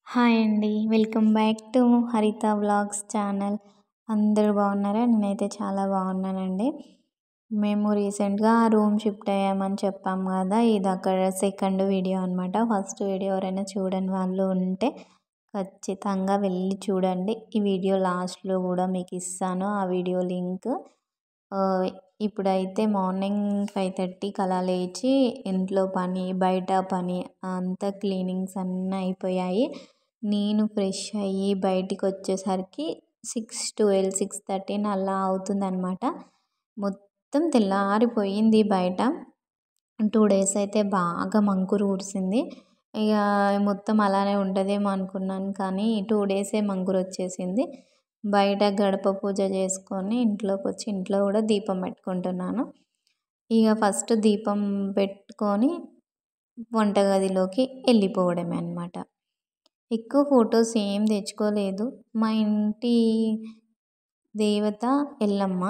Hi అండి. Welcome back to హరిత vlogs channel. అందరూ బాగున్నారా? నేనైతే చాలా బాగున్నానండి. మేము రీసెంట్‌గా రూమ్ షిఫ్ట్ అయ్యామని చెప్పాం కదా! ఇది అక్కడ సెకండ్ వీడియో అనమాట. ఫస్ట్ వీడియో ఎవరైనా చూడని వాళ్ళు ఉంటే ఖచ్చితంగా వెళ్ళి చూడండి. ఈ వీడియో లాస్ట్‌లో కూడా మీకు ఇస్తాను ఆ వీడియో లింక్. ఇప్పుడైతే మార్నింగ్ 5:30కి అలా లేచి ఇంట్లో పని, బయట పని అంతా క్లీనింగ్స్ అన్నీ అయిపోయాయి. నేను ఫ్రెష్ అయ్యి బయటికి వచ్చేసరికి 6:12, 6:13 అలా అవుతుందన్నమాట. మొత్తం తెల్లారిపోయింది బయట. 2 డేస్ అయితే బాగా మంకురు కురిసింది. ఇక మొత్తం అలానే ఉంటుందేమో అనుకున్నాను, కానీ 2 డేసే మంకురు వచ్చేసింది. బయట గడప పూజ చేసుకొని ఇంట్లోకి వచ్చి ఇంట్లో కూడా దీపం పెట్టుకుంటున్నాను. ఇక ఫస్ట్ దీపం పెట్టుకొని వంటగదిలోకి వెళ్ళిపోవడమే అన్నమాట. ఎక్కువ ఫొటోస్ ఏం తెచ్చుకోలేదు. మా ఇంటి దేవత ఎల్లమ్మ.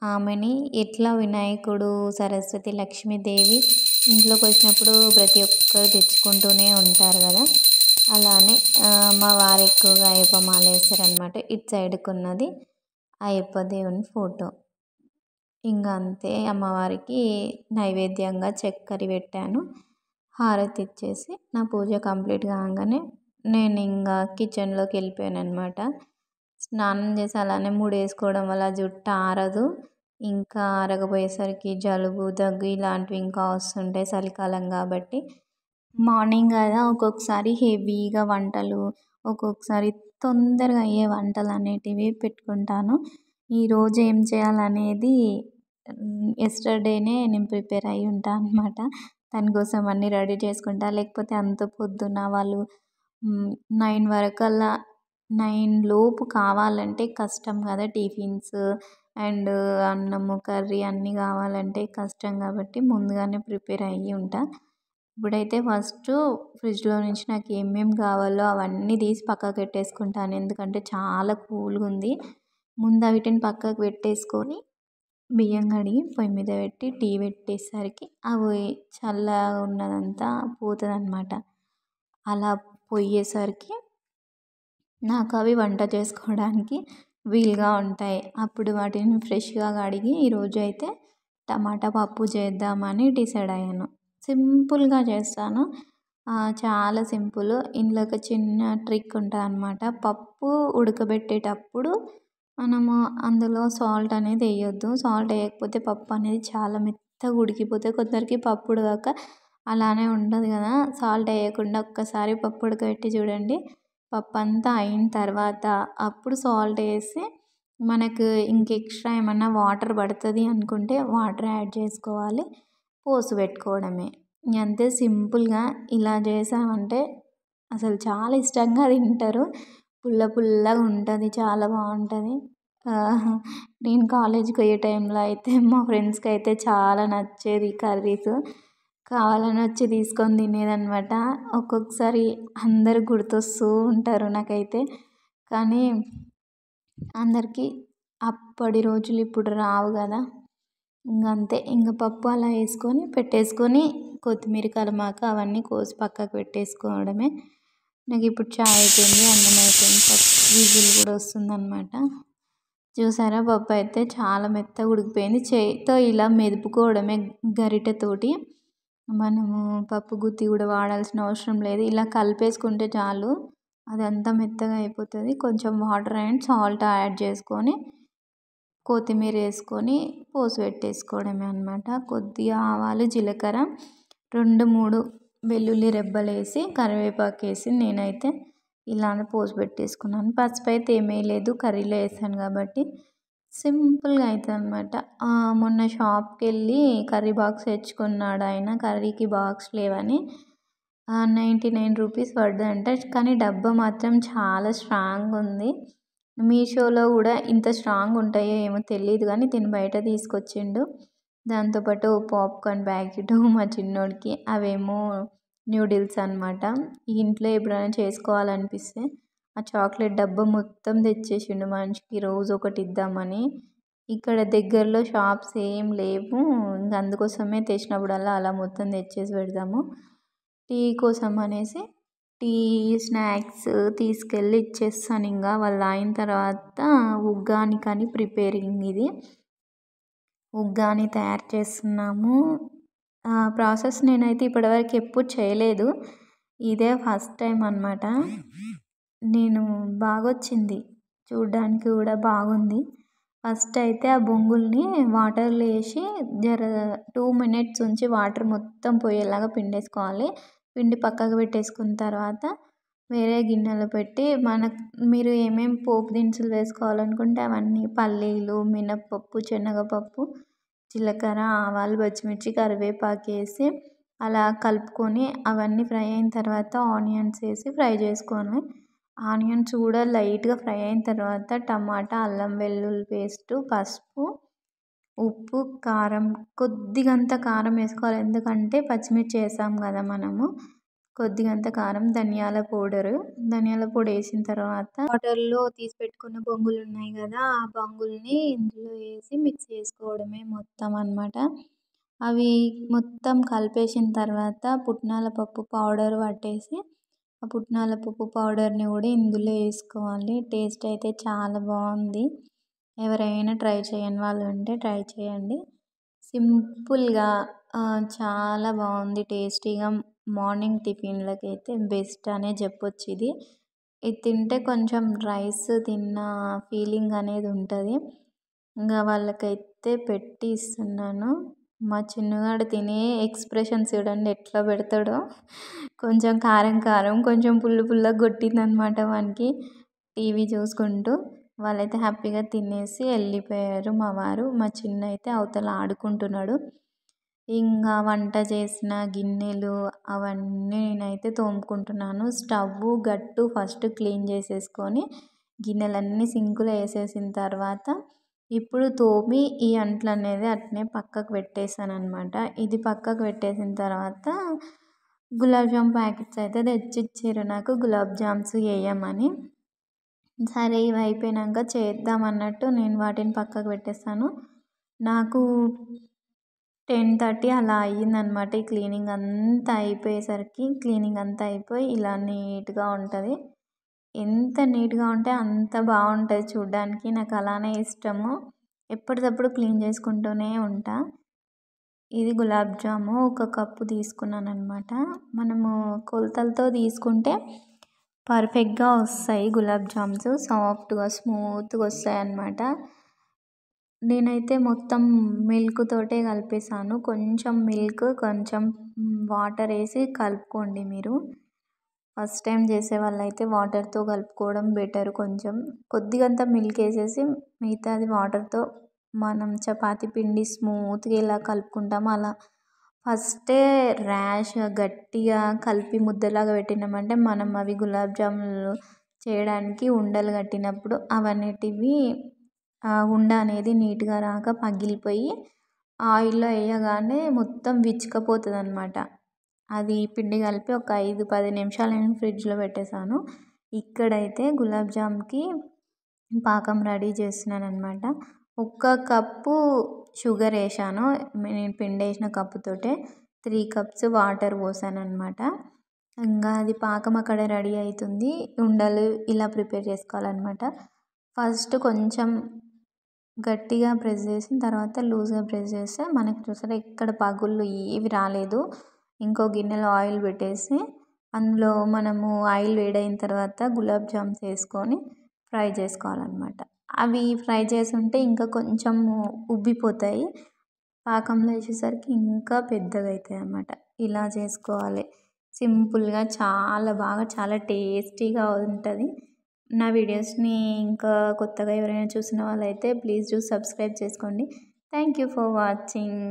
ఆమెని ఎట్లా వినాయకుడు, సరస్వతి, లక్ష్మీదేవి ఇంట్లోకి వచ్చినప్పుడు ప్రతి ఒక్కరు తెచ్చుకుంటూనే ఉంటారు కదా! అలానే మా వారు ఎక్కువగా అయ్యప్ప మాల వేస్తారనమాట. ఇటు సైడ్కి ఉన్నది అయ్యప్ప దేవుని ఫోటో. ఇంకా అంతే, అమ్మవారికి నైవేద్యంగా చక్కెర పెట్టాను. హారతి ఇచ్చేసి నా పూజ కంప్లీట్ కాగానే నేను ఇంకా కిచెన్లోకి వెళ్ళిపోయాను అనమాట. స్నానం చేసి అలానే ముడేసుకోవడం వల్ల జుట్టు ఆరదు. ఇంకా ఆరకపోయేసరికి జలుబు, దగ్గు ఇలాంటివి ఇంకా వస్తుంటాయి చలికాలం కాబట్టి. మార్నింగ్ కదా, ఒక్కొక్కసారి హెవీగా వంటలు, ఒక్కొక్కసారి తొందరగా అయ్యే వంటలు అనేటివి పెట్టుకుంటాను. ఈరోజు ఏం చేయాలనేది ఎస్టర్డేనే నేను ప్రిపేర్ అయ్యి ఉంటాను అనమాట. దానికోసం అన్నీ రెడీ చేసుకుంటా. లేకపోతే అంత పొద్దున్న వాళ్ళు 9 వరకల్లా 9 లోపు కావాలంటే కష్టం కదా! టిఫిన్స్ అండ్ అన్నము, కర్రీ అన్నీ కావాలంటే కష్టం కాబట్టి ముందుగానే ప్రిపేర్ అయ్యి ఉంటా. ఇప్పుడైతే ఫస్ట్ ఫ్రిడ్జ్లో నుంచి నాకు ఏమేమి కావాలో అవన్నీ తీసి పక్కకు పెట్టేసుకుంటాను. ఎందుకంటే చాలా కూల్గా ఉంది. ముందు వీటిని పక్కకు పెట్టేసుకొని బియ్యం కడిగి పొయ్యి మీద పెట్టి టీ పెట్టేసరికి అవి చల్లగా ఉన్నదంతా పోతుందన్నమాట. అలా పోయేసరికి నాకు అవి వంట చేసుకోవడానికి వీలుగా ఉంటాయి. అప్పుడు వాటిని ఫ్రెష్గా కడిగి ఈరోజు అయితే టమాటా పప్పు చేద్దామని డిసైడ్ అయ్యాను. సింపుల్గా చేస్తాను. చాలా సింపుల్. ఇందులో ఒక చిన్న ట్రిక్ ఉంటుంది అన్నమాట. పప్పు ఉడకబెట్టేటప్పుడు మనము అందులో సాల్ట్ అనేది వేయొద్దు. సాల్ట్ వేయకపోతే పప్పు అనేది చాలా మెత్తగా ఉడికిపోతుంది. కొందరికి పప్పు ఉడకక అలానే ఉంటుంది కదా! సాల్ట్ వేయకుండా ఒక్కసారి పప్పు ఉడకబెట్టి చూడండి. పప్పు అంతా అయిన తర్వాత అప్పుడు సాల్ట్ వేసి మనకు ఇంక ఎక్స్ట్రా ఏమన్నా వాటర్ పడుతుంది అనుకుంటే వాటర్ యాడ్ చేసుకోవాలి. పోసి పెట్టుకోవడమే. అంతే సింపుల్గా ఇలా చేసామంటే అసలు చాలా ఇష్టంగా తింటారు. పుల్ల పుల్లగా ఉంటుంది, చాలా బాగుంటుంది. నేను కాలేజీకి పోయే టైంలో అయితే మా ఫ్రెండ్స్కి అయితే చాలా నచ్చేది కర్రీస్. కావాలని వచ్చి తీసుకొని తినేదన్నమాట. ఒక్కొక్కసారి అందరూ గుర్తొస్తూ ఉంటారు నాకైతే. కానీ అందరికీ అప్పటి రోజులు ఇప్పుడు రావు కదా! అంతే. పప్పు అలా వేసుకొని పెట్టేసుకొని కొత్తిమీర, కరివేపాకు అవన్నీ కోసి పక్కకు పెట్టేసుకోవడమే. నాకు ఇప్పుడు చాయ్ అయిపోయింది, అన్నం అయిపోయింది, పప్పు విజిల్ కూడా వస్తుందన్నమాట. చూసారా, పప్పు అయితే చాలా మెత్తగా ఉడికిపోయింది. చేతితో ఇలా మెదుపుకోవడమే గరిటెతోటి. మనము పప్పు గుత్తి కూడా వాడాల్సిన అవసరం లేదు. ఇలా కలిపేసుకుంటే చాలు, అదంతా మెత్తగా అయిపోతుంది. కొంచెం వాటర్ అండ్ సాల్ట్ యాడ్ చేసుకొని కొత్తిమీర వేసుకొని పోసి పెట్టేసుకోవడమే అన్నమాట. కొద్దిగా ఆవాలు, జీలకర్ర, 2-3 వెల్లుల్లి రెబ్బలు వేసి కరివేపాకు వేసి నేనైతే ఇలానే పోసి పెట్టేసుకున్నాను. పసుపు అయితే ఏమీ లేదు, కర్రీలో వేసాను కాబట్టి సింపుల్గా అవుతుంది అన్నమాట. మొన్న షాప్కి వెళ్ళి కర్రీ బాక్స్ తెచ్చుకున్నాడు ఆయన. కర్రీకి బాక్స్ లేవని 99 రూపీస్ పడ్డదంట. కానీ డబ్బా మాత్రం చాలా స్ట్రాంగ్ ఉంది. మీషోలో కూడా ఇంత స్ట్రాంగ్ ఉంటాయో ఏమో తెలియదు, కానీ తిని బయట తీసుకొచ్చిండు. దాంతోపాటు పాప్కార్న్ ప్యాకెట్ మా చిన్నోడికి, అవేమో న్యూడిల్స్ అనమాట. ఇంట్లో ఎప్పుడైనా చేసుకోవాలనిపిస్తే ఆ చాక్లెట్ డబ్బా మొత్తం తెచ్చేసిండు మనిషికి రోజు ఒకటి ఇద్దామని. ఇక్కడ దగ్గరలో షాప్స్ ఏం లేవు. అందుకోసమే తెచ్చినప్పుడల్లా అలా మొత్తం తెచ్చేసి పెడదాము. టీ కోసం అనేసి టీ స్నాక్స్ తీసుకెళ్ళి ఇచ్చేస్తాను. ఇంకా వాళ్ళు అయిన తర్వాత ఉగ్గానికని ప్రిపేరింగ్ ఇది. ఉగ్గాని తయారు చేస్తున్నాము. ప్రాసెస్ నేనైతే ఇప్పటివరకు ఎప్పుడు చేయలేదు. ఇదే ఫస్ట్ టైం అనమాట. నేను బాగొచ్చింది, చూడ్డానికి కూడా బాగుంది. ఫస్ట్ అయితే ఆ బొంగుల్ని వాటర్లో వేసి జర 2 మినిట్స్ ఉంచి వాటర్ మొత్తం పోయేలాగా పిండేసుకోవాలి. పిండి పక్కకు పెట్టేసుకున్న తర్వాత వేరే గిన్నెలో పెట్టి మీరు ఏమేమి పోపు దినుసులు వేసుకోవాలనుకుంటే అవన్నీ పల్లీలు, మినప్పప్పు, శనగపప్పు, జీలకర్ర, ఆవాలు, పచ్చిమిర్చి, కరివేపాకు వేసి అలా కలుపుకొని అవన్నీ ఫ్రై అయిన తర్వాత ఆనియన్స్ వేసి ఫ్రై చేసుకోవాలి. ఆనియన్స్ కూడా లైట్గా ఫ్రై అయిన తర్వాత టమాటా, అల్లం వెల్లుల్లి పేస్టు, పసుపు, ఉప్పు, కారం, కొద్దిగంత కారం వేసుకోవాలి. ఎందుకంటే పచ్చిమిర్చి వేసాం కదా మనము. కొద్దిగంత కారం, ధనియాల పొడి వేసిన తర్వాత వాటర్లో తీసి పెట్టుకున్న బొంగులు ఉన్నాయి కదా, ఆ బొంగుల్ని ఇందులో వేసి మిక్స్ చేసుకోవడమే మొత్తం అనమాట. అవి మొత్తం కలిపేసిన తర్వాత పుట్నాల పప్పు పౌడర్ పట్టేసి ఆ పుట్నాల పప్పు పౌడర్ని కూడా ఇందులో వేసుకోవాలి. టేస్ట్ అయితే చాలా బాగుంది. ఎవరైనా ట్రై చేయని వాళ్ళు ఉంటే ట్రై చేయండి. సింపుల్గా చాలా బాగుంది, టేస్టీగా. మార్నింగ్ టిఫిన్లకి అయితే బెస్ట్ అనే చెప్పొచ్చు. ఇది తింటే కొంచెం రైస్ తిన్న ఫీలింగ్ అనేది ఉంటుంది. ఇంకా వాళ్ళకైతే పెట్టి ఇస్తున్నాను. మా చిన్నగాడు తినే ఎక్స్ప్రెషన్స్ చూడండి ఎట్లా పెడతాడో. కొంచెం కారం కారం, కొంచెం పుల్ల పుల్లగా కొట్టిందనమాట వానికి టీవీ చూసుకుంటూ. వాళ్ళైతే హ్యాపీగా తినేసి వెళ్ళిపోయారు. మా వారు, మా చిన్న అయితే అవతల ఆడుకుంటున్నాడు. ఇంకా వంట చేసిన గిన్నెలు అవన్నీ నేనైతే తోముకుంటున్నాను. స్టవ్ గట్టు ఫస్ట్ క్లీన్ చేసేసుకొని గిన్నెలన్నీ సింకులో వేసేసిన తర్వాత ఇప్పుడు తోమి ఈ అంట్లు అనేది అట్నే పక్కకు పెట్టేసాను అనమాట. ఇది పక్కకు పెట్టేసిన తర్వాత గులాబ్ జామ్ ప్యాకెట్స్ అయితే తెచ్చిచ్చారు నాకు, గులాబ్ జామ్స్ వేయమని. సరే ఇవి అయిపోయినాక చేద్దాం అన్నట్టు నేను వాటిని పక్కకు పెట్టేస్తాను. నాకు 10:30 అలా అయ్యిందనమాట. ఈ క్లీనింగ్ అంతా అయిపోయేసరికి. క్లీనింగ్ అంతా అయిపోయి ఇలా నీట్గా ఉంటుంది. ఎంత నీట్గా ఉంటే అంత బాగుంటుంది చూడ్డానికి. నాకు అలానే ఇష్టము. ఎప్పటికప్పుడు క్లీన్ చేసుకుంటూనే ఉంటా. ఇది గులాబ్ జాము 1 కప్పు తీసుకున్నాను అనమాట. మనము కొలతలతో తీసుకుంటే పర్ఫెక్ట్గా వస్తాయి గులాబ్ జామ్స్. సాఫ్ట్గా స్మూత్గా వస్తాయి అన్నమాట. నేనైతే మొత్తం మిల్క్ తోటే కలిపేసాను. కొంచెం మిల్క్, కొంచెం వాటర్ వేసి కలుపుకోండి మీరు. ఫస్ట్ టైం చేసే వాళ్ళైతే వాటర్తో కలుపుకోవడం బెటర్. కొంచెం కొద్దిగంత మిల్క్ వేసేసి మిగతాది వాటర్తో మనం చపాతీ పిండి స్మూత్గా ఎలా కలుపుకుంటామో అలా ఫస్టే ర్యాష్గా గట్టిగా కలిపి ముద్దలాగా పెట్టినామంటే మనం అవి గులాబ్ జాములు చేయడానికి ఉండలు కట్టినప్పుడు అవన్నిటివి ఉండ అనేది నీట్గా రాక పగిలిపోయి ఆయిల్లో వేయగానే మొత్తం విచ్చుకపోతుంది అనమాట. అది పిండి కలిపి ఒక 5-10 నిమిషాలు నేను ఫ్రిడ్జ్లో పెట్టేశాను. ఇక్కడైతే గులాబ్ జామ్కి పాకం రెడీ చేస్తున్నాను అనమాట. 1 కప్పు షుగర్ వేసాను. నేను పిండి వేసిన కప్పుతోటే 3 కప్స్ వాటర్ పోసాను అనమాట. ఇంకా అది పాకం అక్కడ రెడీ అవుతుంది. ఉండలు ఇలా ప్రిపేర్ చేసుకోవాలన్నమాట. ఫస్ట్ కొంచెం గట్టిగా ప్రెస్ చేసిన తర్వాత లూజ్గా ప్రెస్ చేస్తే మనకి చూసారా ఇక్కడ పగుళ్ళు ఏవి రాలేదు. ఇంకో గిన్నెలో ఆయిల్ పెట్టేసి అందులో మనము ఆయిల్ వేడైన తర్వాత గులాబ్ జామ్స్ వేసుకొని ఫ్రై చేసుకోవాలన్నమాట. అవి ఫ్రై చేసి ఉంటే ఇంకా కొంచెం ఉబ్బిపోతాయి. పాకంలో వేసేసరికి ఇంకా పెద్దగా అవుతాయి అన్నమాట. ఇలా చేసుకోవాలి. సింపుల్గా చాలా బాగా చాలా టేస్టీగా ఉంటుంది. నా వీడియోస్ని ఇంకా కొత్తగా ఎవరైనా చూసిన వాళ్ళైతే ప్లీజ్ సబ్స్క్రైబ్ చేసుకోండి. Thank you for watching.